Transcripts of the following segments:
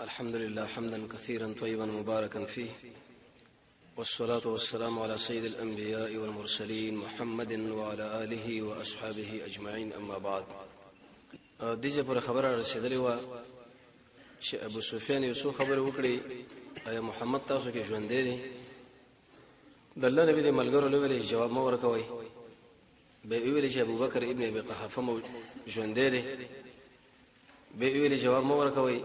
الحمد لله حمدا كثيرا طيبا مباركا فيه، والصلاة والسلام على سيد الأنبياء والمرسلين محمد وعلى آله وأصحابه أجمعين. أما بعد، دیجه پر خبره رسیدلې و چې ابو سفیان یو څو خبره وکړي، ایا محمد تاسو کې ژوند دی؟ د الله نبی د ملګرو له ویلې جواب مو ورکوي. به ویلې چې ابو بکر ابن ابي قحافه مو ژوند دی، به ویلې جواب مو ورکوي.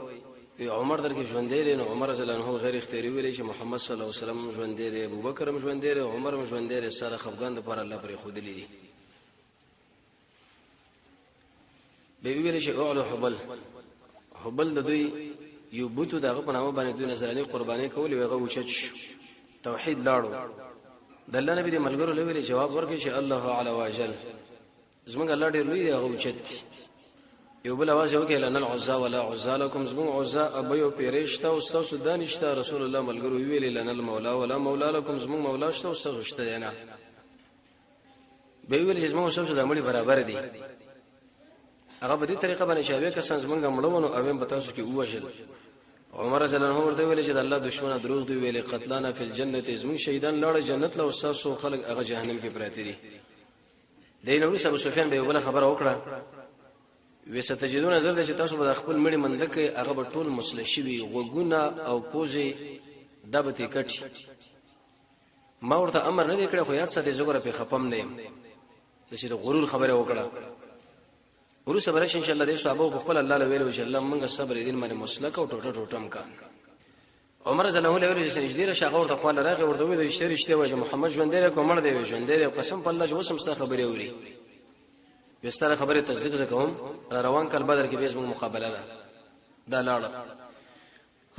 عمر درکې ژوند دی، نو عمر رضی الله عنه غیر اختیاري ویلې چې محمد صلی الله علیه وسلم ژوند دی، ابو بکر هم ژوند دی، عمر هم ژوند دی، سره خفغان د پر الله پر خودلی دي. به ویلې چې اعلو حبل د دوی یو بوتو دغه په نامه باندې دوی نظراني قرباني کول، ویغه وچت توحید لاړو. د الله نبی د ملګرو له ویلې جواب ورکړي چې الله علی واجل، زمونږ الله ډیر لوی دی، هغه وچت. یو بل आवाज وکړه لنا العزا ولا عزا لكم، زمون عزا ابيو پیرشتا او استاد دانشتا. رسول الله ملګرو ویلې لنا المولا ولا مولا لكم، زمون مولا شتا او استاد شته نه. به ویلې زمون استاد د مړي برابر دي. هغه په دې طریقه باندې شاوې کسان زمونږ مړونو اویم بتاسو کې وژل. عمر رضی الله عنه ورته ویل چې د الله دشمنه دروغ دی ویلې، قتلانا فی الجنه، زمون شهیدان لاړ جنت له استاد خلک هغه جهنم کې پراته دي. دینه ابو سفیان به بل خبره وکړه، وستجدون نظر د چې تاسو به خپل مړي مندکه هغه به ټول مسلشي وي، وګونه او پوزي دبته کټي. ما ورته امر نه کړی، خو یاد ساتي زګره په خپم نه يم. د چې غرور خبره وکړه. ورسره برش ان شاء الله د صحابه په خپل الله له ویلو چې الله موږ صبر دین باندې مسلک او ټوټم کا. عمر رضی الله عنه ویل چې نږدې شاغه ورته خپل راغی، ورته ویل چې رښتیا وایي محمد ژوند دی کومړ دی ژوند دی، قسم په الله چې وسم څه خبره اوري. بستر خبره تصدیق زکوم را روان کال بدر کې بیس موږ مقابله ده دا لاړه.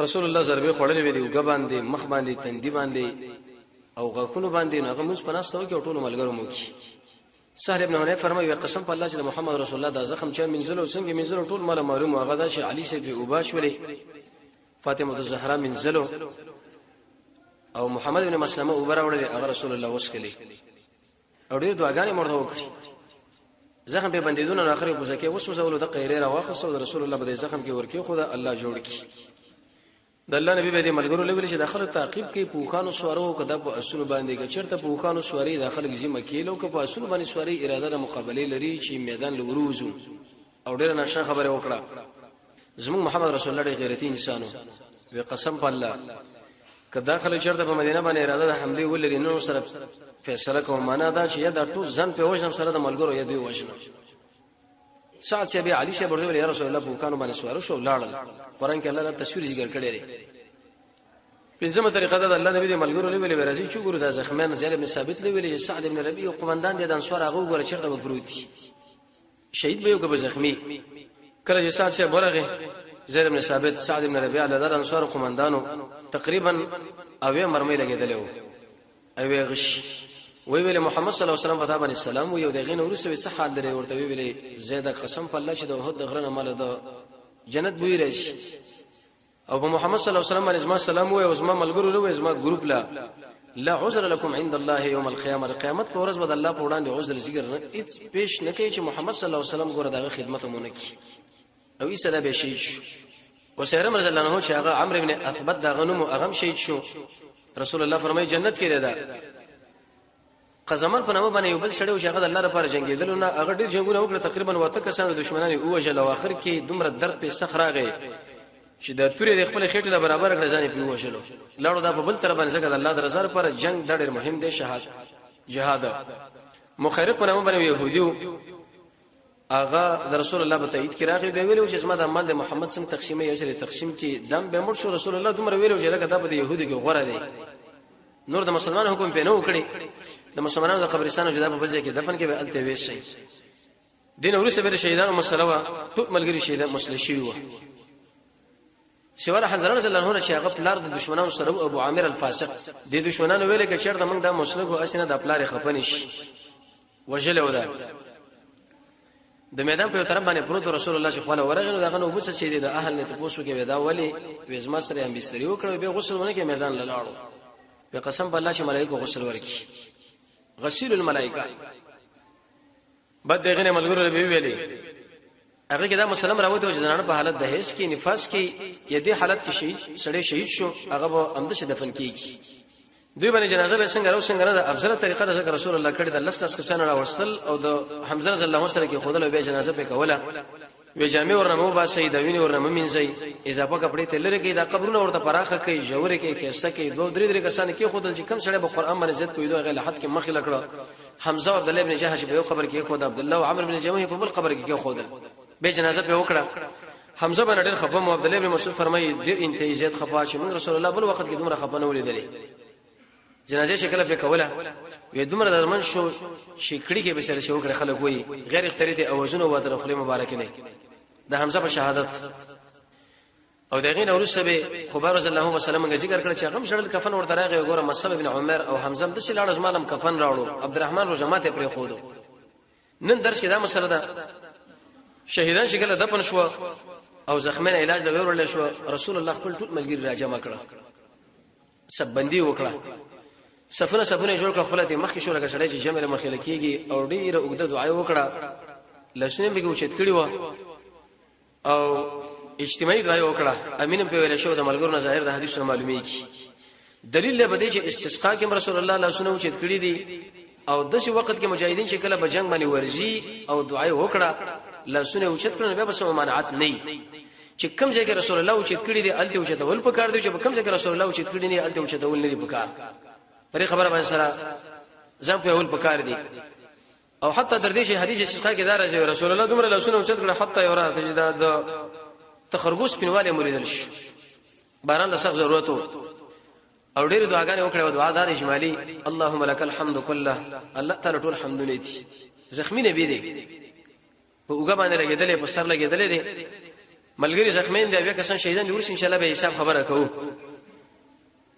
رسول الله ضربه خړلې وی دی وګ باندې، مخ باندې، تندي باندې او غاخونو باندې، هغه موږ پناستو کې ټول ملګرو مو کی. سهل ابن حنیف فرمایي قسم په الله چې محمد رسول الله دا زخم چې منزلو څنګه منزلو ټول مال معلوم، هغه دا چې علي سي په اوباش ولې، فاطمه الزهرا منزلو او محمد ابن مسلمه اوبره وړي، هغه رسول الله وسکلي او ډیر دعاګانې مرته وکړي. زخم به بندیدونه نه اخري کوزه کې وسوسه د قیره را واخصو رسول الله به زخم کې ورکی خدا الله جوړ کی. د الله نبی به ملګرو لوي چې داخله تعقیب کې پوخانو سوارو کده په اصول باندې کې چرته پوخانو سواری داخله زی مکیلو کې په اصول باندې سواری اراده د مقابله لري چې میدان لوروزو او ډېر نشه خبره وکړه. زمون محمد رسول الله غیرتی انسانو وی قسم په الله کله داخله چرته په مدینه باندې اراده د حمله ولري نو سره فیصله کوم، معنا دا چې دا ټول ځن په وژنم سره د ملګرو یې دوی وژنم. سعد سی ابي علي سی ورته ویل رسول الله په کانو باندې سوار شو لاړل. قران کې الله تعالی تصویر ذکر کړی دی. پنځمه طریقه ده الله نبی د ملګرو لوي ورزي چې ګورو د زخمان زید بن ثابت لوي سعد بن ربيع او قومندان دي د انصار هغه ګوره چرته به پروتي شهید به یو کې زخمی. کله چې سعد سی ورغه زید بن ثابت سعد بن ربيع له د انصار قومندانو تقریبا اوې مرمۍ لګیدلې اوې غش وی محمد صلی الله علیه وسلم فتح السلام یو دغه نورسوي صح حال درې ورته ویلې زید قسم په الله چې د وحد غرنه مال د جنت بوی راشي او په محمد صلی الله علیه وسلم باندې سلام وي او زما ملګرو له زما ګروپ لا عذر لكم عند الله يوم القيامه، قیامت په ورځ به الله په وړاندې عذر ذکر نه هیڅ پیش نه کوي چې محمد صلی الله علیه وسلم ګوره دغه خدمت مونږ کی او یې سره به شي. او سیرم رضی الله عنه چې هغه عمرو ابن اثبت دغه نوم هغه شهید شو. رسول الله فرمایي جنت کې ده. قزمان په نامه باندې یو بل سړی چې هغه د الله لپاره جنگیدل نه هغه ډیر جنگونه وکړه، تقریبا وته کسان د دشمنانو اوجل او اخر کې دومره درد په سخت راغی چې د تورې د خپل خېټه برابر کړ ځان په وژلو لاړو. دا په بل تر باندې ځکه د الله د رضا لپاره جنگ ډېر مهم دی. جهاد مخیرق په نامه باندې يهوديو هغه د رسول الله په تایید کې راغی، به ویلو چې اسمه د مال د محمد څنګه تقسیمه یې سره تقسیم کې دم به مړ شو. رسول الله دومره ویلو چې لکه دا په يهودي کې غوړه دی، نور د مسلمان حکم په نو کړی. د مسلمانانو د قبرستانو جدا په ځای کې دفن کې به الته وېسي. دین اورسه به شهیدانو مسلوا ټول ملګری شهیدان مسلشي وو. شوار حضرت رسول الله چې هغه پلار د دشمنانو سره ابو عامر الفاسق د دشمنانو ویل کې چیرته موږ د مسلک او اسنه د پلار خپنش وجل ودا د میدان په طرف باندې پروت رسول الله صلی الله علیه ورغه دغه نو بوڅ چې د اهل نه تاسو کې ودا ولی وزما سره هم بستری وکړو به غسل ونه کې میدان لاړو. په قسم بالله چې ملائکه غسل ورکی غسیل الملائکه بعد دغه ملګرو به ویلي هغه کې دا مسلم راوته چې زنانه په حالت د هیڅ کې نفاس کې یدي حالت کې شهید سړی شهید شو هغه به امده دفن کیږي دوی باندې جنازه به څنګه راو څنګه نه افضل طریقه ده رسول الله کړی د لسنس کسان راوصل او د حمزه رضی الله عنه سره کې خدای به جنازه په کوله وی جامع ورنمو با سید ویني ورنمو منځي اضافه کپړې ته لری کې دا قبرونه ورته پراخه کوي جوړه کې کیسه کې دوه درې کسان کې خدای چې کم سره به قران باندې عزت کوي دوه غل حد کې مخې لکړه حمزه عبد الله ابن جهش په یو قبر کې خدای عبد الله او عمرو بن جموح په بل قبر کې خدای به جنازه په وکړه حمزه بن ډېر خفه مو عبد الله ابن مسعود فرمایي ډېر انتهایی زیات خفه چې موږ رسول الله بل وخت کې دومره خفه نه ولیدلې جنازه شکل په کوله وې دومره درمن شو شکړی کې به سره شو کړ خلک وې غیر اختیاري ته اوازونه و در خپل مبارک نه د حمزه په شهادت او دغه نور سبه خبر رضی الله وسلم غ ذکر کړ چې هغه شړل کفن ورته راغی ګوره مصعب ابن عمر او حمزه د شلاړ زمالم کفن راوړو عبدالرحمن رجمات پر خودو نن درس کې دا مسله ده شهیدان شکل دفن شو او زخمین علاج د ورول شو رسول الله خپل ټول ملګری راجمع کړه سبندي وکړه سفونه جوړ کړ خپل ته مخکې شو لکه سړی چې جمع مخې لکېږي او ډیره وګړه دعا وکړه لسنه به اوچت کړی و او اجتماعي دعا وکړه امین په ویل شو د ملګرو ظاهر د حدیث معلومیږي دلیل له بده چې استسقا کې رسول الله لسنه اوچت کړی دي او دغه وخت کې مجاهدین چې کله بجنګ باندې ورزي او دعا وکړه لسنه اوچت کړي به بس ممانعت نه چې کوم ځای کې رسول الله اوچت کړی دي الته اوچت ول پکار دي چې کوم ځای کې رسول الله اوچت کړی نه الته اوچت ول نه پکار پرې خبره باندې سره ځم په ول پکار دي او حتی در دې حدیث استسقا کې دا راځي رسول الله دومره لسنه اوچت کړه حتی یورا تجداد تخرګوس پینواله مریدل شي باران له سخت ضرورت او ډېر دعاګانې وکړې او دعادار اجمالی اللهم لك الحمد كله الله تعالی ټول حمد لته زخمی نبی دې په وګ باندې لګیدلې په سر لګیدلې ملګری زخمین دی بیا کسان شهیدان دي ورس ان شاء الله به حساب خبره کوو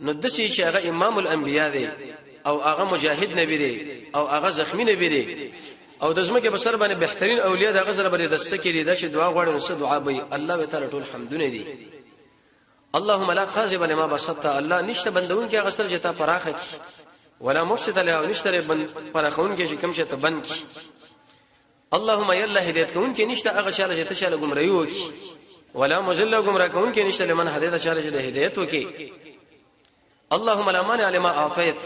نو د شي چې هغه امام الانبیاء دی او هغه مجاهد نبی دی او هغه زخمی نبی دی او د زمکه په سر باندې بهترین اولیاء د غزر باندې دسته کې دي چې دعا غواړي نو څه دعا به الله تعالی ټول حمدونه دي اللهم لا خازب لما بسطت الله نشته بندون کې غسل جتا پراخه کی ولا مفسد له نشته بند پراخون کې کوم شته بند کی اللهم يلا هدایت کون کې نشته هغه شاله جته شاله گمراهي وکي ولا مذل گمراه کون کې نشته لمن هدایت شاله جته هدایت وکي اللهم لا مانع لما اعطيت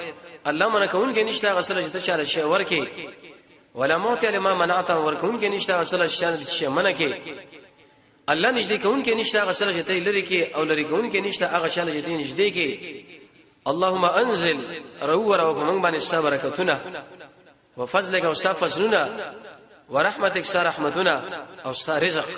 الله من کون کې نشته غسل جته شاله شی ورکي ولا موت لما منعت ورکون کې نشته غسل شاله شی منکه الله نږدې کون کې نشته غسل جته لري کې او لري کون کې نشته هغه شاله جته نږدې کې اللهم انزل رور او کوم باندې صبر برکتنا وفضلك وصفنا ورحمتك سار رحمتنا او سار رزق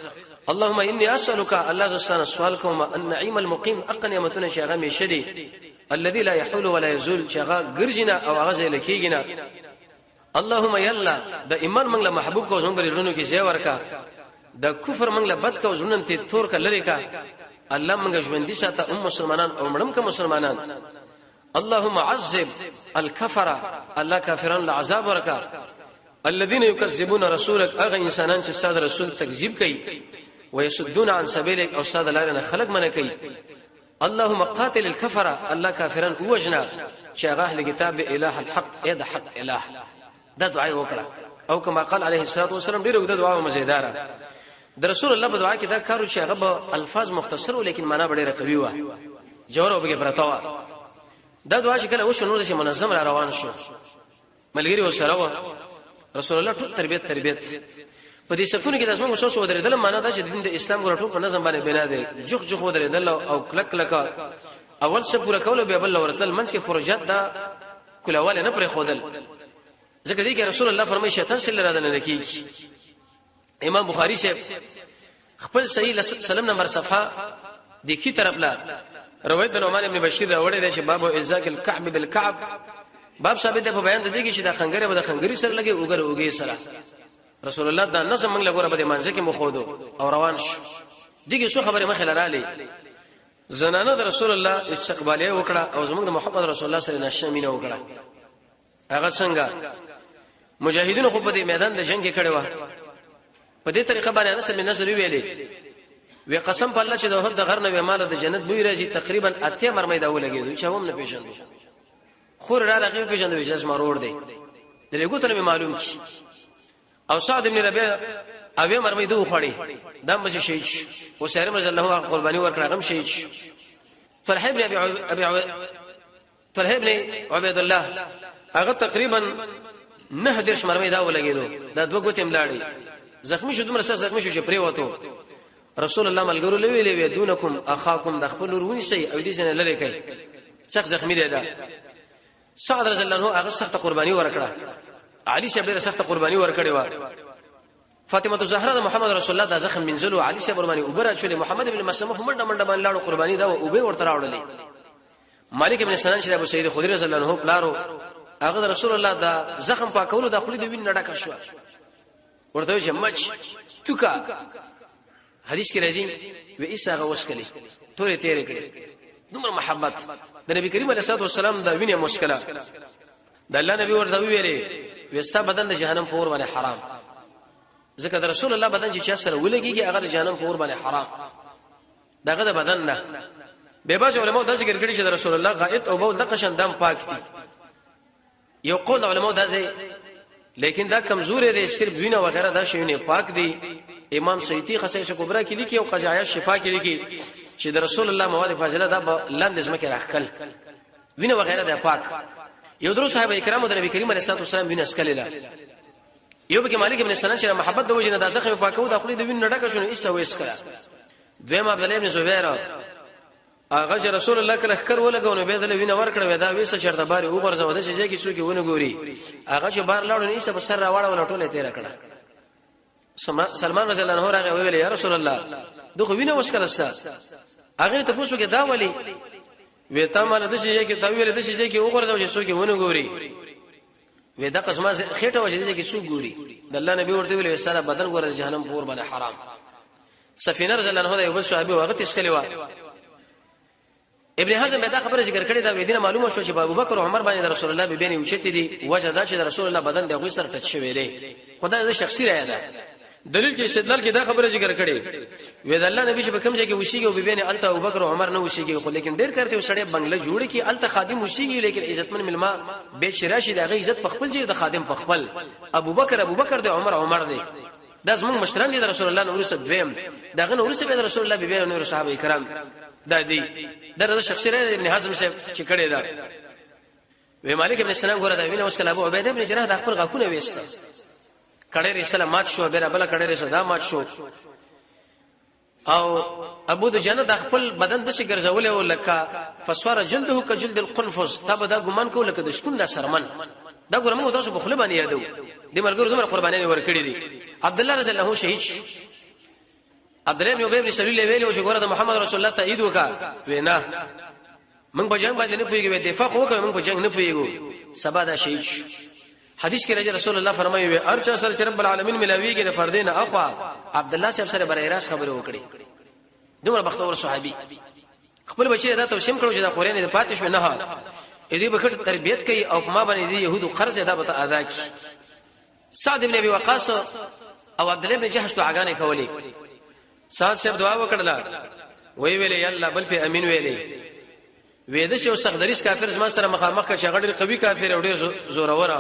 اللهم اني اسالك الله سبحانه سوال کوم النعيم المقيم اقن يمتنا شغه مشدي الذي لا يحول ولا يزول شغه ګرځینا او غزه لکېګینا اللهم يلا د ایمان منګ له محبوب کو زموږ لرونو کې ځای ورکا د کفر منګ له بد کو زنن ته تور ک لری کا الله منګ ژوندۍ ساته مسلمانان او مړم ک مسلمانان اللهم عذب الكفر الله کافرون له عذاب ورکا الذين يكذبون رسولك اغه انسانان چې ساده رسول تکذیب کوي ويسدون عن سبيلك او ساده لارنه خلق منه کوي اللهم قاتل الكفر الله کافرون وجنا چې هغه اهل کتاب اله الحق اې د حق اله دا دعای وکړه او کما قال عليه الصلاه والسلام ډیره د دعا مزیدار د رسول الله په دعا کې دا کارو چې هغه الفاظ مختصر ولیکن معنا ډیره قوي و جوړ او به پرتاوه دا دعا چې کله وشو نور شي منظم را روان شو ملګری وسره رسول الله ټول تربيت په دې صفونه کې د اسمه وشو سو درېدل معنا دا چې د اسلام ګرټو په نظم باندې بنا دي جخ ودرېدل او کلک اول څه پورا کول به بل ورتل منځ کې فرجات دا کلاواله نه پرې خودل ځکه دې کې رسول الله فرمایي شیطان سره را نه کیږي امام بخاری سے خپل صحیح سلام نمبر صفحه د کی طرف لا روایت نعمان ابن بشیر راوړی دی چې باب ازاق الكعب بالكعب باب ثابت ده په بیان د دې کې چې د خنګره به د خنګری سره لګي اوګي سره رسول الله دا نظم موږ لګوره به مانځه کې مخودو او روان شو دغه څو خبره مخه لراله زنانه د رسول الله استقبالیه وکړه او زموږ د محمد رسول الله سره نشمینه وکړه هغه څنګه مجاهدینو خو په دې میدان د جنگ کې کړي و په دې طریقه باندې انس بن نصر ویلې وی قسم په الله چې د هغه د غر نه مال د جنت بوی راځي تقریبا اته مرمۍ دا ولګي چې هم نه پیژندو خور را راغی پیژندو چې اسما روړ دی دغه ته معلوم کی او سعد بن ربيع اوی مرمه دوه خړی دم بشي شهید او سهرم رضی الله عنه قرباني ورکړه غم شهید طلحه ابن عبید الله هغه تقریبا 9 درش مرمه دا ولګیدو دا دوه ګوتې ملاړي زخمی شو دومره سخت زخمی شو چې پری وته رسول الله ملګرو لوي دونکم اخاکم د خپل ورونی سي او دې سره لری کوي سخت زخمی دی دا سعد رضی الله عنه هغه سخت قرباني ورکړه علي شه ډېر سخت قرباني ورکړي و فاطمه الزهرا محمد رسول الله دا زخم منزلو علي شه قرباني وبره چولې محمد ابن مسلمه منډه منډه باندې لاړو قرباني دا او به ورته راوړلې مالک ابن سنان چې ابو سعید خدری رضی الله عنه پلارو هغه رسول الله دا زخم پاکولو د خپل د وین نډه شو ورته چې مچ توکا حدیث کې راځي و ایساغه وسکلی تورې تیرې کړې دومره محبت د نبی کریم علیه الصلاه والسلام دا وینه مشکله د الله نبی ورته ویلې وستا بدن د جهنم پور باندې حرام ځکه د رسول الله بدن چې چا سره ولګيږي هغه د جهنم پور باندې حرام دغه د بدن نه به باج علماء دا ذکر کړي چې د رسول الله غائط او بول د قشن دم پاک دي یو قول علماء دا دی لیکن دا کمزور دی صرف وینه وغیرہ دا شیونه پاک دي امام سیوطی خصائص کبرا کې لیکي او قضایه شفا کې لیکي چې د رسول الله مواد فاضله دا لاندې زمکه راخل وینه وغیرہ دا پاک یو درو صحابه کرامو د نبی کریم علیه الصلاه والسلام وینه اسکلیلا یو به مالک ابن سنان چې محبت د وجنه د زخم پاکو د خپل د وینه ډکه شونه ایسه وېسکلا دویم عبد الله ابن زبیر هغه رسول الله کله کر ولګونه به د وینه ورکړه دا وېسه شرط باري او غرزه ودا چې څوک ونه ګوري هغه چې بار لاړو ایسه بسر راوړل ولټولې تیر کړه سلمان رضی الله عنه راغی ویل یا رسول الله دغه وینه وسکلستا هغه ته پوښتنه دا ولی وېتا مال د شي کې تویل د شي کې وګورځو چې څوک ونه ګوري وېدا قسمه خېټه وځي چې څوک ګوري د الله نبی ورته ویل سره بدن ګور جهنم پور باندې حرام سفینه رضی الله عنه یو بل صحابي وغه تشکلی و ابن حزم دا خبره ذکر کړی دا وېدینه معلومه شو چې ابو بکر او عمر باندې رسول الله به اوچت دي وجه دا چې رسول الله بدن د غوي سره ټچ شوی دی خدای د شخصي رائے ده دلیل کې استدلال کې دا خبره ذکر کړي وې د الله نبی چې په کوم ځای کې وشيږي او بيبين الته ابو بکر او عمر نه وشيږي خو لیکن ډېر کړته وسړی بنگله جوړ کې الته خادم وشيږي لیکن عزتمن ملما به شراشي دغه عزت په خپل ځای د خادم په خپل ابو بکر د عمر دی دا زموږ مشران دي د رسول الله نور صد دویم دغه نور صد رسول الله بيبين نور صحابه کرام دا دی د شخصي رائے ابن حزم چې کړي دا وې مالک ابن سنان ګوره دا وینه وسکل ابو عبیده ابن جراح د خپل غاخونه وېست کډېر اسلام مات شو بیره بل کډېر صدا مات شو او ابو د جنت خپل بدن د شي ګرځول او لکه فسوار جلده کجلد القنفذ تب دا ګمان کو لکه د شکون د سرمن دا ګورمو تاسو په خله باندې یادو د مرګ دومره قرباني ورکړي دي عبد الله رضی الله عنه شهید شو عبد الله بن ابي بن سلول ویلی او چې ګوره د محمد رسول الله تایید وکا وینا موږ په جنگ باندې نه پويږو دفاع خو کوي موږ په جنگ نه پويږو سبا دا شهید شو حدیث کې راځي رسول الله فرمایي ارچا سره چې رب العالمین ملاویږي نه فردین اخوا عبد الله صاحب سره برای راس خبره وکړي دومره بختور صحابي خپل بچی دا توشم کړو چې دا خورینه د پاتې شو نه ها دې بخټ تربيت کوي او ما باندې دي يهودو قرض ادا به ادا کی سعد بن ابي وقاص او عبد الله بن جحش دعاګانې کولې سعد صاحب دعا وکړه وی ویلې یالله بل په امین ویلې وېده شو سخدریس کافر زما سره مخامخ چې غړي قوي کافر او ډېر زورور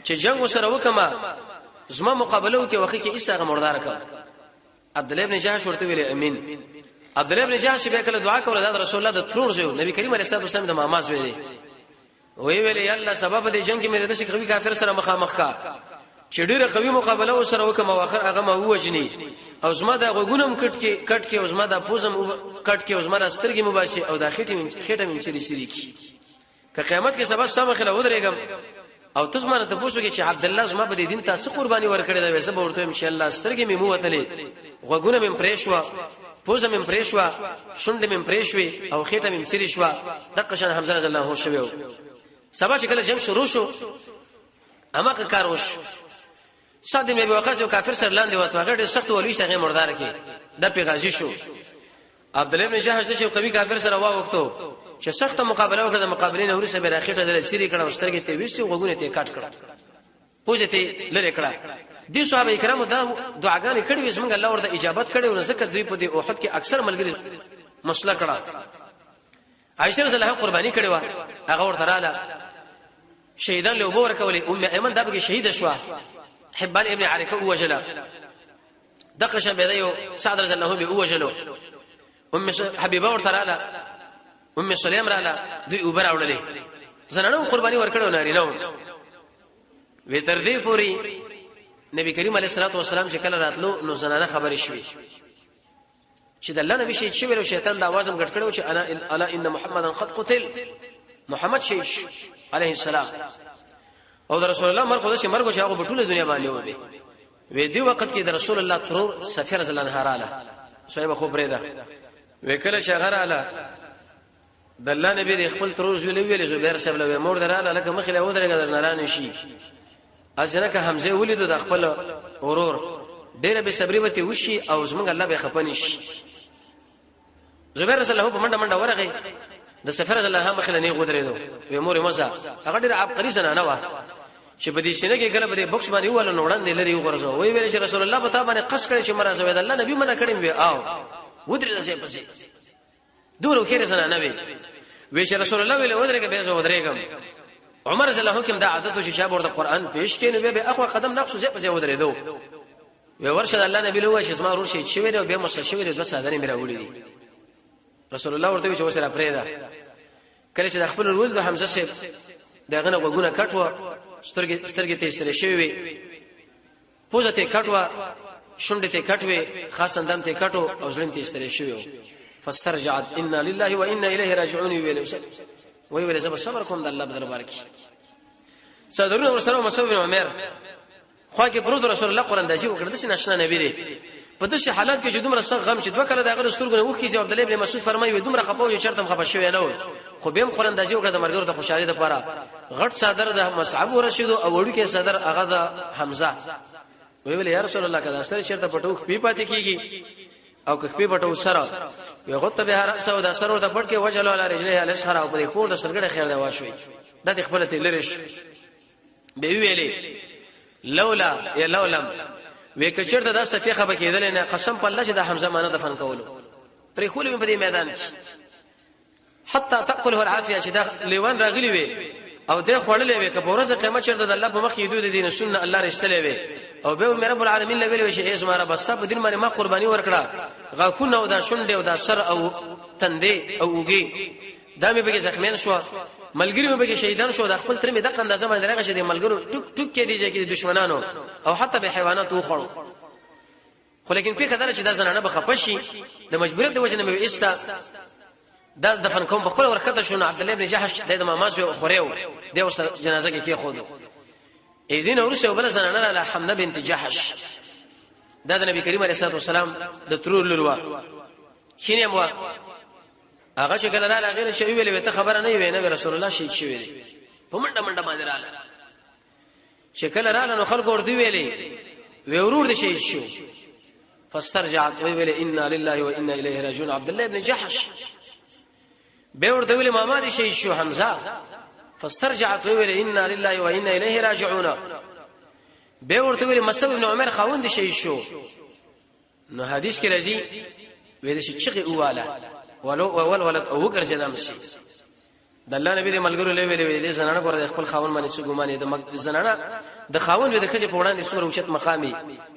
چې جنگ وسره وکما زما مقابله وکي وخت کې ایسه مردار کړ عبد الله بن جحش ورته ویلې امین عبد الله بن جحش به کله دعا کوله د رسول الله د ترور زو نبی کریم علیه الصلاه والسلام د ماماز ویلې وی ویلې یالله سبب د جنگ کې مې د شي قوي کافر سره مخامخ کا چې ډیره قوي مقابله وسره وکم او اخر هغه ما وجني او زما د غوګونم کټ کې او زما د پوزم کټ کې او زما د سترګې مباشي او د خېټه من سری کی که قیامت کې سبا سم خله ودرېګم او تاسو مانه ته پوښتنه چې عبد الله زما په دین تاسو قرباني ورکړی دا وسه ورته ان شاء الله سترګې مې مو وتلې غوګونه مې پرېښوا پوزم مې پرېښوا شونډې مې پرېښوي او خېټه مې سری شوا د قشن حمزه رضی الله عنه شوی سبا چې کله جنگ شروع شو اما که کار وش سعد بن ابي وقاص یو کافر سره لاندې وته هغه ډېر سخت ولوي څنګه مردار کې د پیغازي شو عبد الله بن جحش د شي قوي کافر سره وا وکړو چې سخت مقابله وکړه د مقابلې نه ورسره به راخېټه دل سری کړه سترګې ته ویسي وګونه ته کټ کړه پوجا ته لری کړه دي صحابه کرامو دا دعاګانې کړې وې څنګه الله ورته اجابت کړې او ځکه دوی په دې احد کې اکثر ملګری مسله کړه عائشہ رضی الله عنها قرباني کړې و هغه ورته رااله شهیدان له وبور کولې ام ایمن دا به شهید شو حبان ابن عریکه وجلا دغه شان به یو سعد رضی الله به اوجلو حبیبه ورته رااله ام سلیم رااله دوی اوبر اورلې زنانو قرباني ورکړو نارینه وې تر دې پوری نبی کریم علیه الصلاه والسلام چې کله راتلو نو زنانه خبرې شوې چې د الله نبی شهید شوی او شیطان د आवाज هم غټ کړو چې الا ان محمدن قد قتل محمد شهید علیه السلام او د رسول الله مرګ خو مرګ چې هغه په ټوله دنیا باندې وې وې دی وخت کې د رسول الله ترور سفیر رضی الله عنه رااله صاحب خو پرېدا وې کله چې غراله د الله نبی د خپل ترور ویلې زبیر صاحب له مور دراله لکه مخې له ودرګه درنران شي ازنه که حمزه ولیدو د خپل اورور ډېر به صبرې وته وشي او زمونږ الله به خپنیش زبیر رسول الله په منډه ورغی د سفر رسول الله مخله نه غودرېدو وې مور مزه هغه ډېر عبقري زنانه و چې په دې سینه کې کله په دې بوکس باندې ول نو وړاندې لري وګرځو وی ویل چې رسول الله په تا باندې قص کړي چې مرزه وې د الله نبی منه کړي وې او ودرې ځې پسې دورو خیر زنانه وې چې رسول الله ویل ودرېګه به زه ودرېګم عمر رضی الله عنه دا عادت چې شاب ورته قران پیش کړي نو به اخو قدم نقص ځې پسې ودرېدو وې ورشه الله نبی له وښه اسما ور شي چې وې به مسل شوی د ساده نه میراوړي دي رسول الله ورته چې وسره پرېدا کله چې د خپل رول د حمزه سیب دغه غوګونه کټو سترګې ته استل شوی پوزه ته کټوا شونډې ته کټوي خاص اندام ته کټو او ځلین ته استل شوی فاسترجعت ان لله وانا الیه راجعون ویل زب صبر کوم د الله په دربار کې صدرونه ورسره مصعب بن عمر خو کې پرود رسول الله قران داجي وکړه د نشنا نبی لري په دغه حالات کې چې دومره سخت غم چې دوه کله دغه سترګونه وکړي چې عبد الله ابن مسعود فرمایي دومره خپاو چې چرته خپه شوی نه و خو به قران داجي وکړه د مرګ ته خوشاله ده پاره غټ صدر د مصعب رشید او وړو کې صدر هغه د حمزه ویل یا رسول الله کدا سره چرته پټوخ پی پاتې کیږي او کخپی پټو سره یو غته به هر څو د سرور د پټ کې وجلو علی رجله الاسخر او په خور د سرګړه خیر دی واشوي د خپل ته لریش به ویلې لولا یا لولم وې کچرته د صفیخه بکیدل نه قسم په الله چې د حمزه مانه دفن کولو پرې خولې په دې میدان کې حتی تاكله العافيه چې دا لیوان راغلی وي او د خړلې وي که په ورځ قیامت چرته د الله په مخ کې دوی د دین سنت الله رښتلې وي او به مې رب العالمین لوي چې ایس ماره بس په دین باندې ما قرباني ورکړه غاخونه او دا شونډه او دا سر او تندې او وګي دا مې به زخمین شو ملګری مې به شهیدان شو د خپل تر مې د قندازه باندې راغی چې د ملګرو ټک ټک کې دي چې دشمنانو او حتی به حیوانات وخړو خو لیکن په قدر چې دا زنانه به خپشي د مجبوریت د وجه نه مې استا دا دفن کوم په خپل ورکته شو عبد الله ابن جحش د مامازو خوريو د اوس جنازه کې خودو اېدین اورسه وبل زنانه له حمنه بنت جحش دا د نبی کریم علیه الصلاه والسلام د ترور لروا خینه مو هغه چې کله رااله غیر چې ویلې ته خبره نه وي نه رسول الله شهید شوی دی په منډه باندې رااله چې کله رااله نو خلکو ورته ویلې وی ورور دې شهید شو فاسترجعت ویلې ان لله وانا الیه راجعون عبد الله ابن جحش به ورته ویلې ماما دې شهید شو حمزه فاسترجعت ویلې ان لله وانا الیه راجعون به ورته ویلې مصعب ابن عمر خاوند شهید شو نو حدیث کې راځي ویل شي چې اواله ولد او وګر جنام شي د الله نبی د ملګرو له ویلې د زنانه کور د خپل خاون باندې څه ګمانه د زنانه د خاون د خځه په وړاندې څومره اوچت مقامي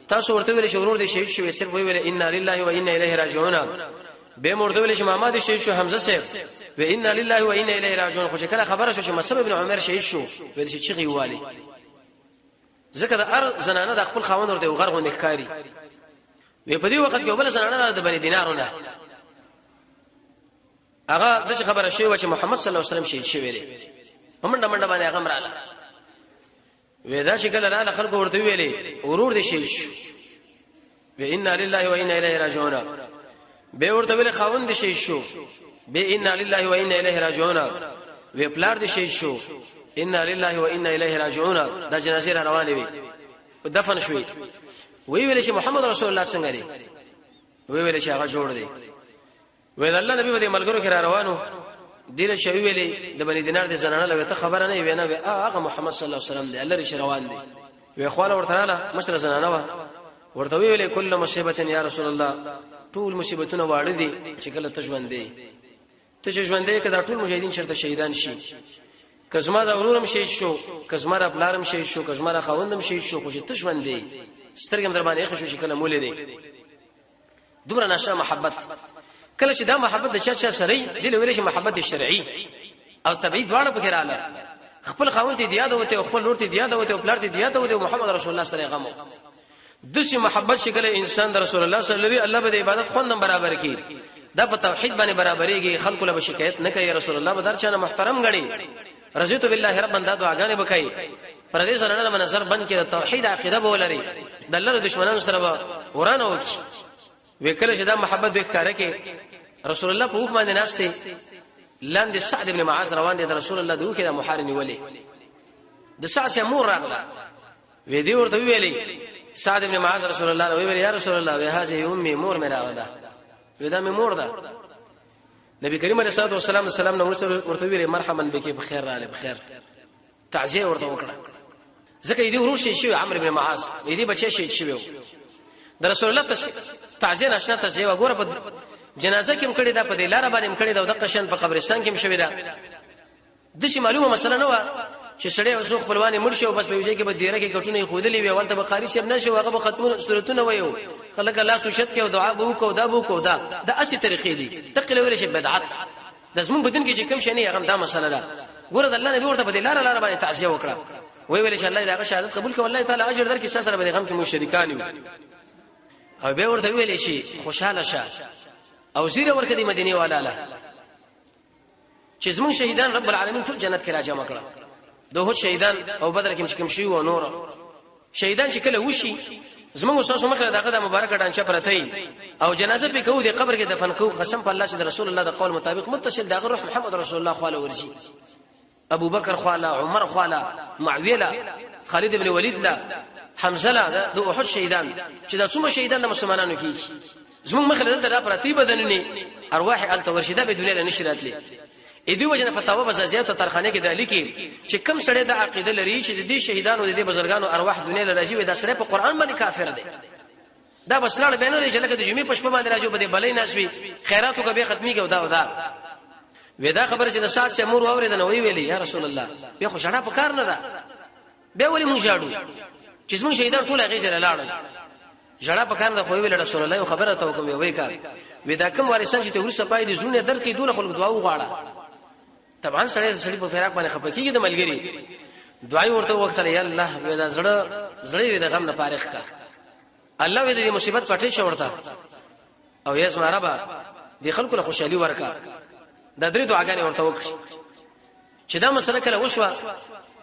تاسو ورته ویل چې ورور دې شهید شو صرف ویل ان لله وانا الیه راجعون به مرده ویل چې ماما دې شهید شو حمزه صاحب و ان لله وانا الیه راجعون خو کله خبره شو چې مصعب ابن عمر شهید شو ویل چې چغي والی ځکه د ار زنانه د خپل خاون ورته غرغو نکاري وی په دې وخت کې بل زنانه د بنی دینارونه هغه د خبره شوی چې محمد صلی الله علیه وسلم شهید شوی دی ومنډه باندې هغه مراله ودا چې کله رااله خلکو ورته ویلې ورور دې شهید شو و ان لله وانا الیه راجعون به ورته ویل خاوند دې شهید شو به ان لله وانا الیه راجعون و پلار دې شهید شو ان لله وانا الیه راجعون دا جنازه روانه وي دفن شوی وی ویل چې محمد رسول الله څنګه دی وی ویل چې هغه جوړ دی وې د الله نبی باندې ملګرو کې را روانو ډیره شوی ویلې د بنی دینار د زنانه لوي ته خبره نه وینه هغه محمد صلی الله علیه وسلم دی الله ریش روان دی وی خواله ورته رااله مشر زنانه ورته ویلې کله مصیبت یا رسول الله ټول مصیبتونه واړه دي چې کله تجوان دی ته ژوند دی کله ټول مجاهدین چرته شهیدان شي کزما د اورورم شهید شو کزما د بلارم شهید شو کزما د خوندم شهید شو خو ته ژوند دی سترګم در باندې خشو شکل مولې دی دومره نشه محبت کله چې دا محبت د چا سره دی لوري چې محبت شرعي او طبيعي دواړه پکې رااله خپل خاوند ته دیاده وته او خپل لور ته دیاده وته او پلار ته دیاده وته محمد رسول الله صلی الله علیه وسلم دغه محبت شکل انسان د رسول الله صلی الله علیه الله به عبادت خوندم برابر کی دا په توحید باندې برابرېږي خلکو له شکایت نه کوي رسول الله بدر چانه محترم غړي رضیت بالله رب دا دعاګانې وکړي پر دې سره نه نظر بند کړي توحید عقیده به ولري د الله دشمنانو سره ورانه وکړي وکړه چې دا محبت وکړه کې رسول الله په وخت باندې ناشته لاندې سعد ابن معاذ روان دي د رسول الله دوه کې د محارني ولي د سعد سمور راغله وې دی ورته ویلي سعد ابن معاذ رسول الله ویل یا رسول الله وهذه امي مور مې راغله ودا مې مور ده نبی کریم علیه الصلاه والسلام سلام نو ورته ویلي مرحبا بك بخير رااله بخير تعزیه ورته وکړه ځکه دې وروشي شي عمرو ابن معاذ دې بچي شي شي د رسول الله تعزیه نشنا تعزیه وګوره په جنازه کې مکړې ده په دلاره باندې مکړې ده د قشن په قبرستان کې مشوي ده د شي معلومه مسله نه و چې سړی وځو خپلوانی مړ شو بس په وجه کې به دیره کې کټونه خودلې وي ولته به قاری شپ نشو هغه به ختمونه صورتونه وایو خلک الله سوشت کې او دعا بو کو دا بو کو دا د اصلي طریقې دي تقل ویل شي بدعت د زمون بدن کې چې کوم شنه هغه دا مسله ده ګوره د الله نبی ورته په دلاره باندې تعزیه وکړه وی چې الله دا شهادت قبول کړي والله تعالی اجر درکې سره به غم کې مشرکان یو او به ورته ویل شي خوشاله شه او زیره ورکه دی مدینه والاله چې زمون شهیدان رب العالمین ټول جنت کې راجمع کړه دوه شهیدان او بدر کې کوم شي و نور شهیدان چې کله وشي زمونږ اوسه مخه دغه د مبارک ډانچه پرته او جنازه په کو د قبر کې دفن کو قسم په الله چې رسول الله د قول مطابق متصل دغه روح محمد رسول الله خاله ورشي ابو بکر خاله عمر خاله معویه خالد ابن ولید لا حمزه لا د احد شهیدان چې د څومره شهیدان د مسلمانانو کې زمونږ مخه دلته پرتی بدنني ارواح التورشده په دنیا نشرات لې اې دی وجنه فتاوا بزازیات او ترخانه کې د لیکي چې کم سړی د عقیده لري چې د دې شهیدانو د دې بزرګانو ارواح دنیا لراځي وي دا سړی په قران باندې کافر دی دا بسلاړ بینه لري چې لکه د جمعې پښپ باندې راځي په دې بلې ناشوي خیراتو کبه ختمي کې ودا ودا خبره چې د سات چې مور اوریدل نو ویلي یا رسول الله به خو شړه په کار نه ده به ولې مونږ جاړو چې زمون شهیدان ټول هغه سره لاړل جړه په کار ده خو ویل رسول الله خبره ته کوم وی کا ودا کوم وارثان چې ته ورسره پای دي زونه درکې دوه خلک دعا وغواړه طبعا سړی په فراق باندې خپکیږي د ملګری دعای ورته وخت لري الله ودا زړه د غم نه فارغ کا الله ودا د مصیبت پټې شو ورته او یې زما رب د خلکو له خوشحالي ورکا د درې دعاګانې ورته وکړي چې دا مسله کله وشوه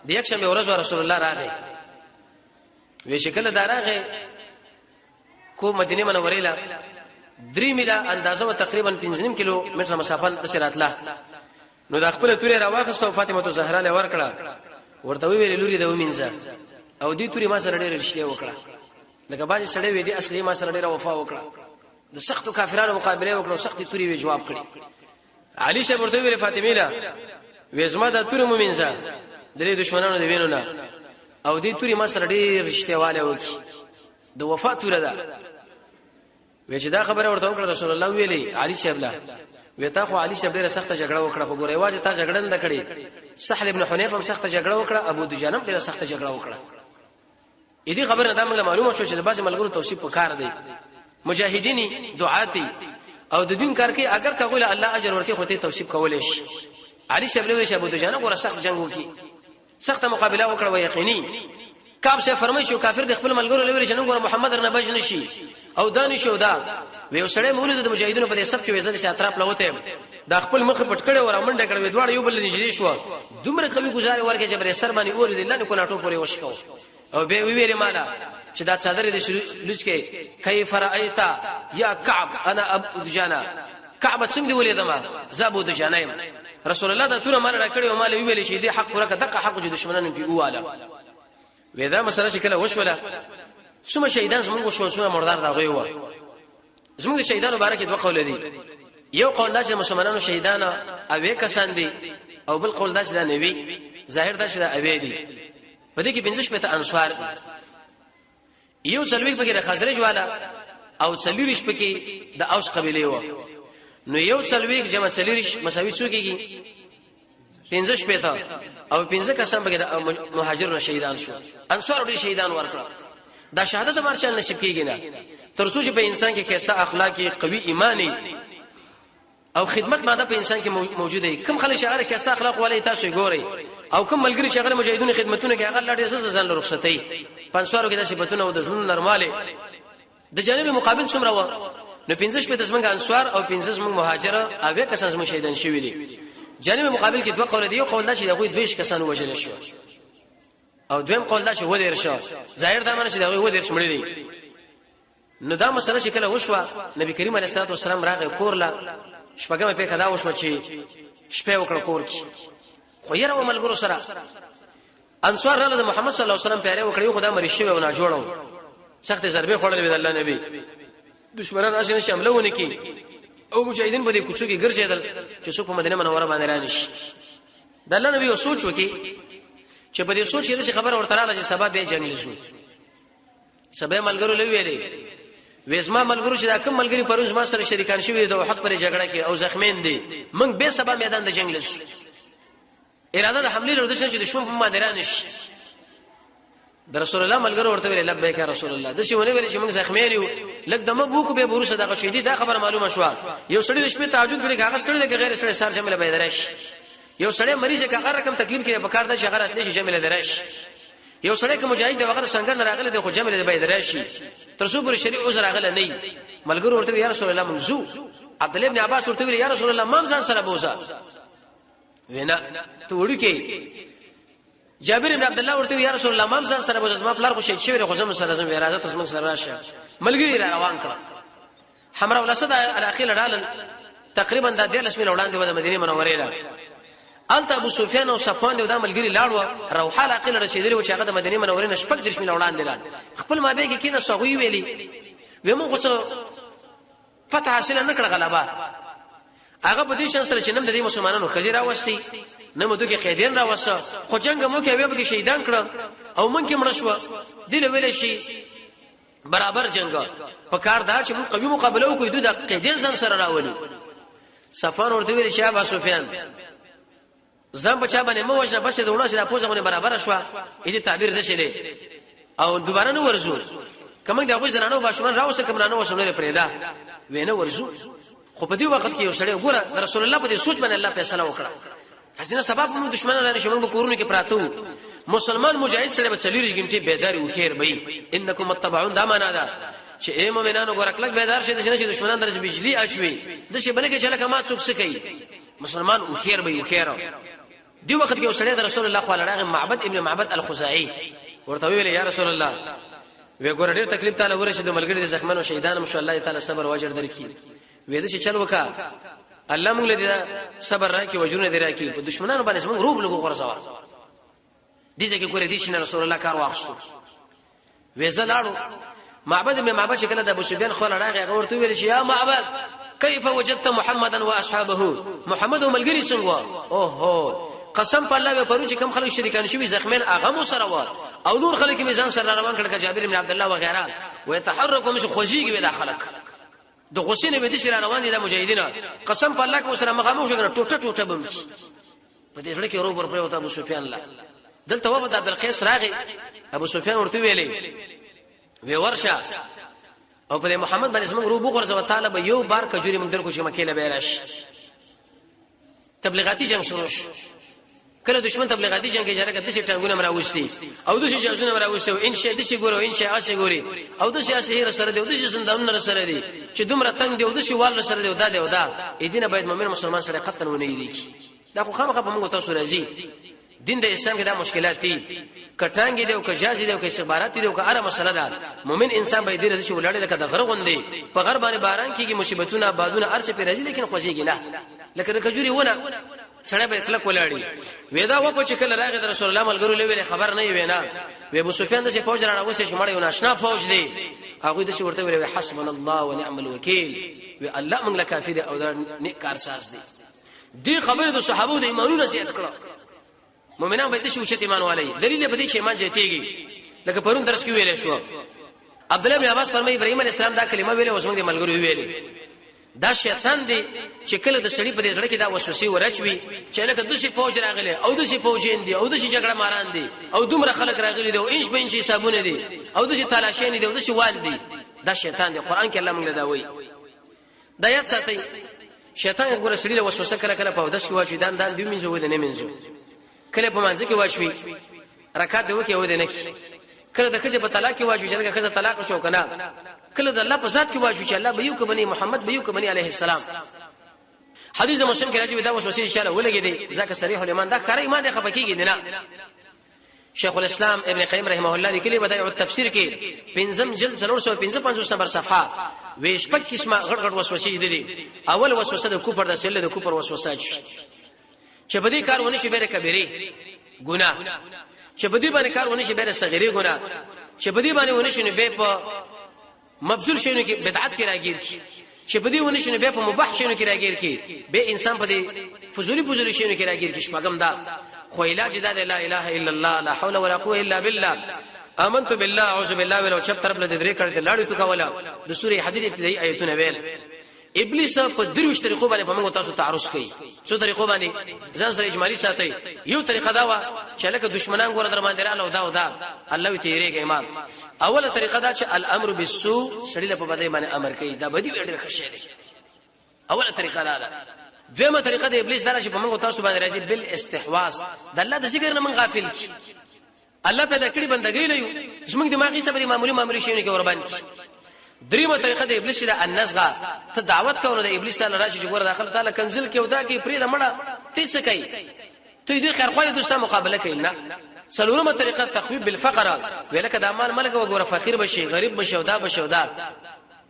د یک شنبه ورځ رسول الله راغی وی شکل دراغه کو مدینه منورې لا 3 میله اندازه تقریبا 15 کیلو متر مسافه د سراتله نو د خپل تورې راوخه فاطمه زهرا له ورکړه ورته ویل لوري د ومنځه او دې تورې ما سره ډېر رښتیا وکړه لکه باندې سړی وې دي اصلي ما سره ډېر وفا وکړه د سختو کافرانو مقابله وکړه سختي تورې وی جواب کړی علي شه ورته ویل فاطمه له وېزما د تورې ومنځه د دشمنانو دی وینو نه او دې تورې ما سره ډېر رښتیا والے وکړي د وفا تورې ده وې چې دا خبره ورته وکړه رسول الله ویلي علي شبله وتا خو علي شبله سخته جګړه وکړه خو ګورې واځه تا جګړه نه کړې سهل ابن حنیف هم سخته جګړه وکړه ابو دجانم ډیره سخته جګړه وکړه اې دې خبره دا موږ معلومه شو چې د باسي ملګرو توصیف وکړ دی مجاهدینی دعاتی او د دین کار کې اگر کغه الله اجر ورکړي خو ته توصیف کولې شي علي شبله وی ابو دجانم ور سخت جنگ وکړي سخته مقابله وکړه و یقیني کعب سے فرمایي چې کافر د خپل ملګرو لوري چې نن محمد رنه بج نشي او دانی شو دا وی وسړی مولود د مجاهدینو په سب کې وزل شي اطراف لوته دا خپل مخ پټ کړي او منډه کړي دواړه یو بل نږدې شو دومره قوي گزارې ورکه چې بر سر باندې اور دي الله نه کو ناټو پورې وشکاو او به ویری مالا چې دا صدر دې لږ کې کیف رایتا یا کعب انا ابو دجانا کعب څنګه ولیدما زابو دجانایم رسول الله دا تور مال را کړي او مال ویل چې دې حق ورکه دغه حق چې دشمنانو په واله ودا مسله شکل وشوله ثم شهیدان زموږ وشو سره مردار دا غوي و زموږ شهیدانو مبارک دوه قول دي یو قول دا چې مسلمانانو شهیدان اوې کسان دي او بل قول دا چې دا نبی ظاهر دا چې دا اوې دي په دې کې 15 پته انصار یو څلوي پکې خزرج والا او څلورش پکې د اوس قبيله و نو یو څلوي جمع څلورش مساوي څو کېږي 15 پته او 15 کسان پکې مهاجرونو شهیدان شو انصار ډېر شهیدان ورکړه دا شهادت مارشال نصیب کیږي نه ترڅو چې په انسان کې کیسه اخلاقی قوي ایمانی او خدمت ماده په انسان کې موجوده وي کوم خلک شغله کیسه اخلاق ولې تاسو ګورئ او کوم ملګری شغله مجاهدونو خدمتونه کې هغه لړ اساس ځان له رخصتي پنځوارو کې د صفاتونه او د ژوند نرماله د جانب مقابل څومره و نو 15 په تسمنګ انصار او 15 مهاجره او یک کسان زمو شهیدان شوی دي جانب مقابل کې دوه قول دي یو قول دا چې دغه دویش کسان وژل شو او دویم قول دا چې و دیر شو ظاهر دا معنی چې دغه و دیر شمړي دي نو دا مسله شکل وشوه نبی کریم علیه الصلاه والسلام راغی کورلا شپږمه په کدا وشو چې شپه وکړه کور کې خو یې راو ملګرو سره انصار رااله محمد صلی الله علیه وسلم پیاره وکړي خدا مری شوی و نه جوړو سخت ضربه خوړلې د الله نبی دشمنان راشي شامله ونه کی او مجاهدین په دې کوڅو کې ګرځیدل چې څوک په مدینه منوره باندې رانشي د الله نبی سوچ وکي چې په دې سوچ یې خبر ورته رااله چې سبب یې جنگ لزو سبب ملګرو لوي ویلې وېسما ملګرو چې دا کوم ملګری پروز ما سره شریکان شوی د وحد پر جګړه کې او زخمین دي موږ به سبب میدان د جنگ لزو اراده د حمله لرو د دشمن په مدینه رانشي د رسول الله ملګرو ورته ویل لبیک یا رسول الله د شیونه ویل چې موږ زخمین یو لکه دمه بوکو به بورسه دغه شهیدی دا خبر معلومه شو یو سړی د شپې تهجد کړي هغه سړی د غیر سړی سار جمله به درش یو سړی مریض کې هغه رقم تکلیف کړي په کار د شغره اتلې جمله درش یو سړی کوم مجاهد د وغیرہ څنګه نه راغله د خو جمله به درش ترڅو پر شریع عذر راغله نه ملګرو ورته یا رسول الله منزو عبد الله ابن عباس ورته ویل یا رسول الله مام ځان سره بوزا وینا ته وړو کې جابر بن عبد الله ورته یا رسول الله مام ځان سره بوزا ما پلار خو شهید شوی خو زم سره زم اراده تاسو سره راشه ملګری را روان کړ حمراء الاسد الاخير رال تقریبا د 10 میل وړاندې د مدینه منوره له الته ابو سفیان او صفوان د ملګری لاړو روحه الاخير رسیدلی و چې هغه د مدینه منوره نشپک 10 میل وړاندې لاړ خپل مابه کې کینه سغوي ویلي ومو خو فتح حاصل نه کړ غلبه هغه په دې شان سره چې نم د دې مسلمانانو خزیرا وستي نمو دغه قیدین را وسه خو جنگ مو کې به شهیدان کړه او من کې مړ شو دل ویل شي برابر جنگ په کار دا چې موږ قوي مقابله وکړو د قیدین ځان سره راولي صفوان ورته ویل چې ابو سفیان زم بچا باندې مو وجه بس دونه چې د پوزه باندې برابر شو دې تعبیر ده شي او دوباره نو ورزو کوم د ابو زنانو باشمان راوسه کوم نه وسونه پرېدا وینه ورزو خو په دې وخت کې یو سړی ګوره رسول الله په دې سوچ باندې الله فیصله وکړه حسینه سبب موږ دشمنانو نه شمن په کورونو کې پراته مسلمان مجاهد سره په 40 غنټې بیداری وکړ به انکم متبعون دا معنا ده چې اے مؤمنانو ګوره کلک بیدار شي چې دشمنان درځ بجلی اچوي د شي بلکې چې لکه ما څوک سکی مسلمان وکړ به وکړ دی وخت کې یو سړی د رسول الله صلی الله علیه معبد ابن معبد الخزاعي ورته ویل یا رسول الله وی ګوره ډېر تکلیف تعالی ورشه د ملګری د زخمانو شهیدانو مشاء الله تعالی صبر او اجر درکې وې د چې چل وکا الله موږ له صبر راکې وجرونه دی راکې په دشمنانو باندې موږ روب لګو خرڅوا دي ځکه ګوره دي چې رسول الله کار واخصو وې زلاړو معبد ابن معبد چې کله د ابو سفیان خو راغی ورته ویل چې یا معبد كيف وجدت محمدا واصحابه محمد وملګری څنګه اوه قسم په الله به پرو چې کم خلک شریکان شوی زخمین هغه مو سره و او نور خلک میزان سره روان کړه جابر بن عبد الله وغيرها ويتحركوا مش خوشيږي به داخلك د غسین به دي سره روان دي د مجاهدینو قسم په الله کو سره مخامخ شو ټوټه ټوټه بم په دې ځل کې روبر پر وته ابو سفیان الله دلته وبد عبد القیس راغی ابو سفیان ورته ویلې وی ورشه او په محمد باندې اسمه روبو غرزه تعالی به یو بار کجوري من در کو چې مکه له بیرش تبلیغاتی جنگ شروع کله دشمن تبلیغاتی جنگ کې جره کده سي ټنګونه مراوستي او د شي جازونه مراوستي ان شي د شي ګورو ان شي اسه ګوري او د شي اسه سره دی او د شي زندانونه سره دی چې دومره تنگ دی او د شي وال سره دی او دا دی او دا اېدینه باید مؤمن مسلمان سره قطن ونه یریږي دا خو خامخه په موږ تاسو راځي دین د اسلام کې دا مشکلات دي کټانګي دی او کجازي دی او استخبارات دی او اره مسله ده مؤمن انسان باید دې شي ولړل کده غرغوندي په غرب باندې باران کېږي مصیبتونه بادونه ارچ په راځي لیکن خوځيږي نه لکه کجوري ونه سړی به کله کولاړي وېدا و په چې کله راغی رسول الله ملګرو لوي خبر نه وینا وې ابو سفیان د فوج را راوځي چې مړ یو ناشنا فوج دی هغه د شي ورته ویل حسبنا الله ونعم الوکیل و الله موږ له کافر او د نیک کار ساز دی خبره د صحابه د ایمانونو زیات کړه مؤمنان به د شي اوچت ایمان والي دلیل به دي چې ایمان زیاتېږي لکه پرون درس کې ویل شو عبد الله بن عباس فرمایي ابراهيم عليه السلام دا کلمه ویله اوس موږ د ملګرو ویلې دا شیطان دی چې کله د سړي په دې ځړ کې دا وسوسه ورچوي چې لکه دوی فوج راغلي او دوی فوجین دي او دوی جګړه ماران دي او دومره خلک راغلي دي او انش به انش حسابونه دي او دوی تلاشین دي او دوی وال دي دا شیطان دی قران کې الله موږ دا وایي دا یاد ساتي شیطان ګوره سړي له وسوسه کله کله په ودس کې واچي دان دوی منځو ود نه منځو کله په منځ کې واچوي رکعت دی وکي ود نه کله د خځه په طلاق کې واچوي چې خځه طلاق شو کنه کله د الله په ذات کې واچوي چې الله به یو کبني محمد به یو کبني عليه السلام حدیث مسلم کې راځي دا وسوسه ان شاء الله ولګي دي ځکه صریح الایمان دا کار ایمان دی خپکیږي نه شیخ الاسلام ابن قیم رحمه الله لیکلي بدایع التفسیر کې پنځم جلد 355 نمبر صفحه ویش پک قسمه غړ وسوسه دي اول وسوسه د کوپر د سله د کوپر وسوسه چې بدی کار ونه شي بیره کبیره ګناه چې بدی باندې کار ونه شي بیره صغیره ګناه چې بدی باندې ونه شي به په مبذول شینو کې بدعت کې راګیر کی چې بدی ونه شنو به په مباح شینو کې راګیر کی به انسان په دې فضولی شینو کې راګیر کی شپږم دا خو علاج دا لا اله الا الله لا حول ولا قوه الا بالله امنت بالله اعوذ بالله ولو چپ طرف له درې کړه لاړو تو کولا د سوره حدید ابتدایي آیتونه ویل ابلیس په دروش طریقو باندې په موږ تاسو تعرض کوي څو طریقو باندې ځان سره اجمالی ساتي یو طریقه دا و چې لکه دشمنان ګور در باندې رااله او دا الله وی تیریږي ایمان اوله طریقه دا چې الامر بالسوء سړي له په بدی باندې امر کوي دا بدی ډېر ښه شی دی اوله طریقه دا دویمه طریقه د ابلیس دا چې په موږ تاسو باندې راځي بل استحواذ د الله د ذکر نه من غافل کی الله پیدا کړی بندګۍ نه یو زموږ دماغي صبري معمولی شي نه کې ور باندې دریمه طریقه د ابلیس د النزغه ته دعوت کوي د ابلیس تعالی راشي چې ګور داخل تعالی کنزل کې ودا کې پرې د مړه تی څه کوي ته دې خیر خوای دوسه مقابله کوي نه څلورمه طریقه تخویب بالفقر ولکه د اعمال ملک وګوره فقیر بشي غریب بشي او دا بشي او دا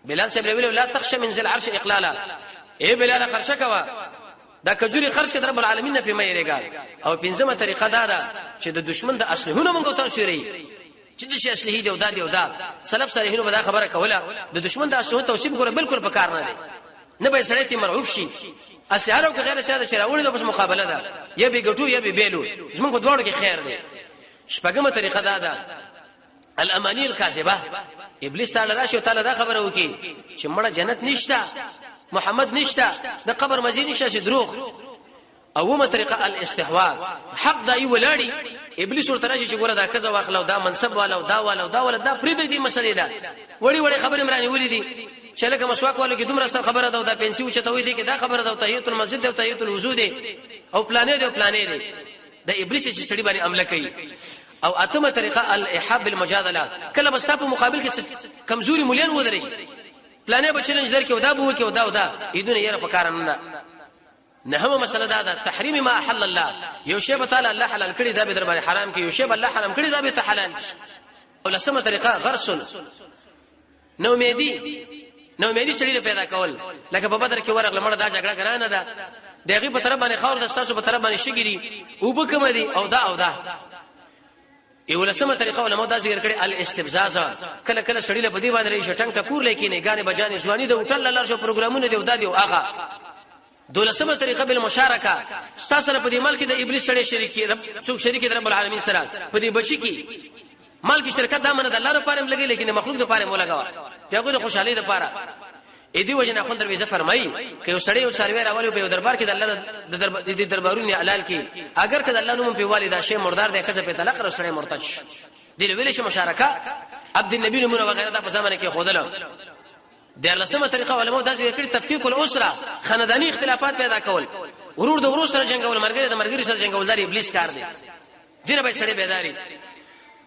بلال صاحب ویل لا تخشى من ذل العرش اقلالا اے بلال خرشه کوا دا کجوري خرج کړه رب العالمین نه پیمه یریګا او پنځمه طریقه دا چې د دشمن د اصلهونه مونږ تاسو یری چې د شي اصلي دی او دا سلف صالحینو به دا خبره کوله د دشمن د اصلهونه توصیف ګوره بالکل په کار نه دی نه به سړی ته مرعوب شي اسهالو کې غیر ساده چراوړي د بس مقابله ده یا به ګټو یا به بیلو زمونږ په دوړو کې خیر دی شپږمه طریقه دا الامانی الکاذبه ابلیس تعالی راشي او تعالی دا خبره وکي چې مړه جنت نشته محمد نشته د قبر مزین نشته دروغ اومه طریقه الاستحواذ حق دای ولاړی ابلیس ورته راشي چې ګوره دا کزه واخلو دا منصب والو دا پرې دې مسلې ده وړي خبره مرانی ولې دي چې لکه مسواک والو کې دومره خبره ده دا پنسي چې توي دي کې دا خبره ده تحیت المسجد او تحیت الوضو دي او پلانې دي د ابلیس چې سړي باندې عمله کوي او اتمه طریقه الاحاب المجادله کله بس په مقابل کې کمزوري مولین ودري پلانې به چیلنج درکې ودا بو کې ودا ایدونه یې په کار نه نهمه مسله دا تحریم ما احل الله یو شی به تعالی الله حلال کړی دا به در باندې حرام کړي یو شی به الله حرام کړی دا به ته حلال او لسمه طریقه غرسل نو امیدي سړي پیدا کول لکه په بدر کې ورغله مړه دا جګړه ګرانه ده دغه په طرف باندې خور د تاسو په طرف باندې شګيري او به کوم دي او دا یو لسمه طریقه علماء دا ذکر کړي الاستفزاز کله سړي له بدی باندې راشي ټنګ ټکور لیکي غانې بجانې ځواني د هوټل لار شو پروګرامونه دی او دا دی او هغه دولسمه طریقه بالمشارکه ساسره په دې ملک د ابلیس سره شریکي رب څوک شریک رب العالمین سره په دې بچی کې ملک شرکت دا منه د الله لپاره لګي لیکن مخلوق لپاره مو لګاوه دغه خوشحالي لپاره اې دی وجنه خوندر ویزه فرمایي که یو سړی یو سرویر اول په دربار کې د الله د دربارونو اعلان کې اگر کله الله نوم په والدا شی مردار دی کزه په طلاق را سړی مرتد دی ویل شي مشارکه عبد النبی نمونه وغیرہ د په زمانه کې خودله د لسمه طریقه علماء د ذکر کړي تفکیک الاسره خاندانی اختلافات پیدا کول ورور د ورور سره جنگول مرګري د مرګري سره جنگول د ابلیس کار دی دینه به سړی بیداری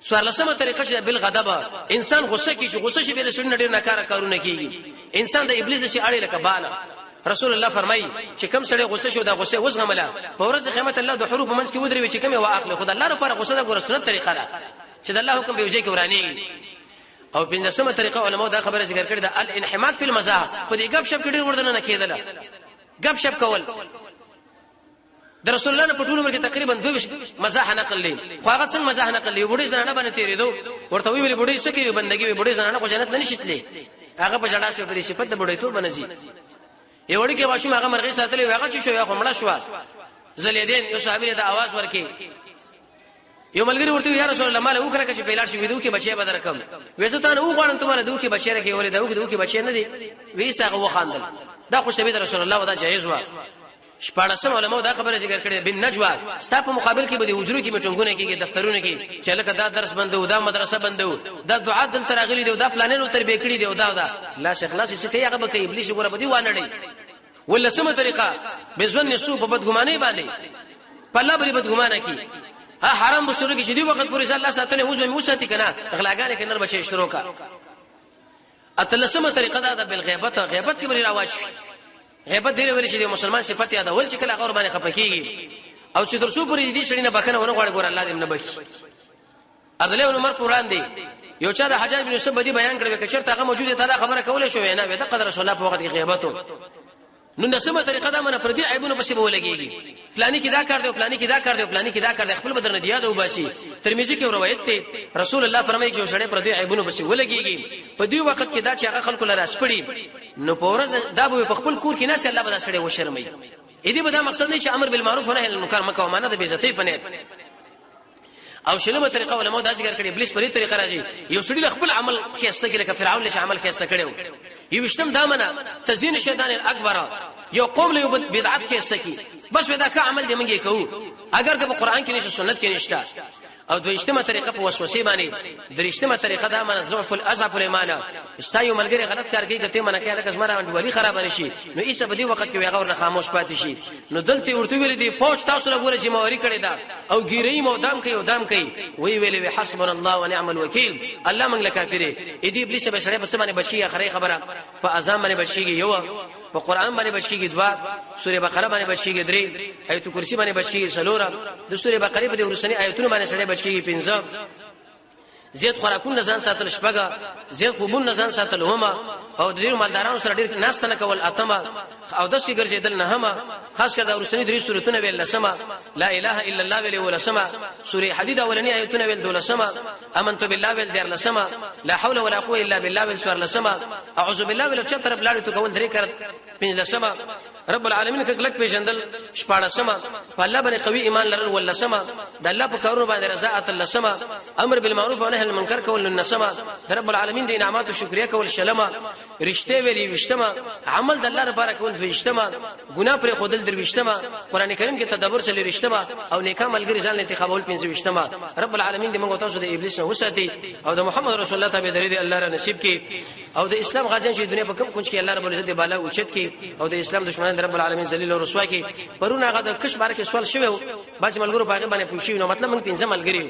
سوال لسمه طریقه چې بالغضب انسان غصه کی چې غصه شي به سړی ډیر ناکاره کارونه کوي انسان د ابلیس شي اړې لکه بالا رسول الله فرمایي چې کم سړی غصه شو دا غصه وزغمله په ورځ قیامت الله د حروف منځ کې ودري چې کم یو اخلي خدای الله لپاره غصه د ګور سنت طریقه ده چې د الله حکم به وجه کې ورانی او پنځمه طریقه علماء دا خبره ذکر کړي ده الانحماق فی المزاح په دې غب شپ کې ډیر وردن نه کېدله غب شپ کول د رسول الله په ټول عمر کې تقریبا 2 مزاح نقل لې خو هغه څنګه مزاح نقل لې وړي زنانه باندې تیرېدو ورته ویل وړي څه کوي بندګي وړي زنانه خو جنت نه نشیتلې هغه په جړا شو په دې صفت د وړي ته بنځي یو وړي کې واښو هغه مرغې ساتلې هغه چې شو یا خمړه شو زلیدین یو صحابي ته आवाज ورکې یو ملګری ورته یا رسول الله مال وکړه چې پیلار شي ودو کې بچي بدر کم وېزه ته نو غواړم ته مال دوه کې بچي راکې ولې دوه کې بچي نه دي وېسه هغه وخاندل دا خوشتبه رسول الله ودا جایز و شپاړسم علماء دا خبره ذکر کړې بن نجوا ستا په مقابل کې به د حجرو کې میټنګونه کېږي دفترونه کې چې لکه دا درس بندو دا مدرسه بندو دا دعا دل ترغلي دی دا پلانونو تربیه کړی دی دا لا شیخ لاس څه کوي هغه به کوي ابلیس ګوره بدی وانړي ولا سمه طریقه بزون سو په بدګمانه باندې په الله بری بدګمانه کی ها حرام بشرو کې چې دی وخت پورې الله ساتنه هو موساتي کنه اخلاقانه کې نر بچي شروع اتلسمه طریقه دا بالغیبت غیبت کې بری راواج غیبت دی ویل چې د مسلمان صفت یادول چې کله غور باندې خپکیږي او چې درڅو پرې دي شړینه بکنه ونه غواړي ګور الله دې نه بخي عبد الله بن عمر قران دی یو چا د حجاج بن یوسف بدی بیان کړو چې چرته هغه موجوده تر خبره کوله شو نه وي د قدر رسول الله په وخت کې غیبتو نو نسمه طریقه دا منه پردي عیبونه پسې بولګيږي پلاني کې دا کار دی پلاني کې دا کار دی پلاني کې دا کار دی خپل بدر نه دی یاد او باسي ترمذی کې روایت ته رسول الله فرمایي چې شړې پردي عیبونه پسې ولګيږي په دې وخت کې دا چې هغه خلکو لاره سپړي نو پورز دا به په خپل کور کې نه الله به سړې و شرمي اې دې به دا مقصد نه چې امر بالمعروف و نهي عن المنکر مکه ومانه د بیزتی فنه او شلمه طریقه علماء دا ذکر کړي ابلیس په دې طریقه راځي یو سړي خپل عمل خيسته کې لکه فرعون له عمل خيسته کړو یو وشتم دامنه تزيين الشیطان الاکبر یو قوم له بدعت خيسته کی بس ودا کا عمل دې منګي کوو اگر که په قران کې نشه سنت کې نشته او دویشتمه طریقه په وسوسه باندې دریشتمه طریقه دا من ضعف الاضعف الایمان استایو ملګری غلط کار کوي کته منه کې لکه زمره باندې ولی خراب نشي نو ایسه په دې وخت کې ویغه ورنه خاموش پاتې شي نو دلته ورته ویل دي پوښ تاسو له ګوره چې موري کړی دا او ګیرې مودام کوي او دام کوي وی ویلې حسبنا الله ونعم الوکیل الله موږ لکافره اې دې ابلیس به سره په سمانه بچي اخري خبره په اذان باندې بچيږي یو په قران باندې بچيږي دوا سوره بقره باندې بچيږي درې آیت کرسی باندې بچيږي سلوره د سوره بقره په ورسنی آیتونه باندې سره بچيږي پنځه زیات خوراکون نزان ساتل شپګه زیات خوبون نزان ساتل هما او د ډیرو مالدارانو سره ډیر ناس نه کول اتمه او د شي ګرځیدل نه هما خاص کر د ورسنی درې سورته ویل لسما لا اله الا الله ویل ولسما سوره حدید اولنی آیتونه ویل دولسما امنت بالله ویل در لسما لا حول ولا قوه الا بالله ویل سور لسما اعوذ بالله ویل چې طرف لاړ تو کول درې کړ پنځ لسما رب العالمین کلک پیژندل شپاړه سما په الله باندې قوي ایمان لرل ولسما د الله په کارونو باندې رضاعت لسما امر بالمعروف ونهي عن المنکر کول لسما رب العالمین د انعامات او شکریا کول شلما رښتې ویلي وشتما عمل د الله لپاره کول دویشتما ګناه پر خودل درويشتما قران کریم کې تدبر چلی رښتما او نیکه ملګری ځان انتخابول پنځه وشتما رب العالمین دې موږ تاسو د ابلیس نه وساتي او د محمد رسول الله تابع درې الله را نصیب کړي او د اسلام غازیان چې دنیا په کوم کونج کې الله رب العزت بالا اوچت کړي او د اسلام دشمنان رب العالمین ذلیل او رسوا کړي پرونه هغه د کش بار کې سوال شوی باز ملګرو پاګه باندې پوښیو نو مطلب موږ پنځه ملګری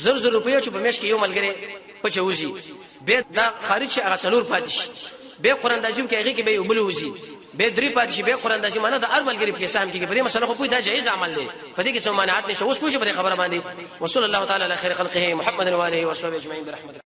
زر زر روپیا چې په مېش کې یو ملګری پچوزي به دا خارج شي هغه څلور پاتې به قران داجم کې هغه کې به یو بل وزي به درې پاتې شي به قران داجم نه د ارمل غریب کې سهم کې په دې مسله خو په دا جایز عمل دی په دې کې څه مانعات نشته اوس پوښتنه خبره باندې وصلی الله تعالی علی خیر خلقه محمد و علیه و صحبه اجمعین برحمته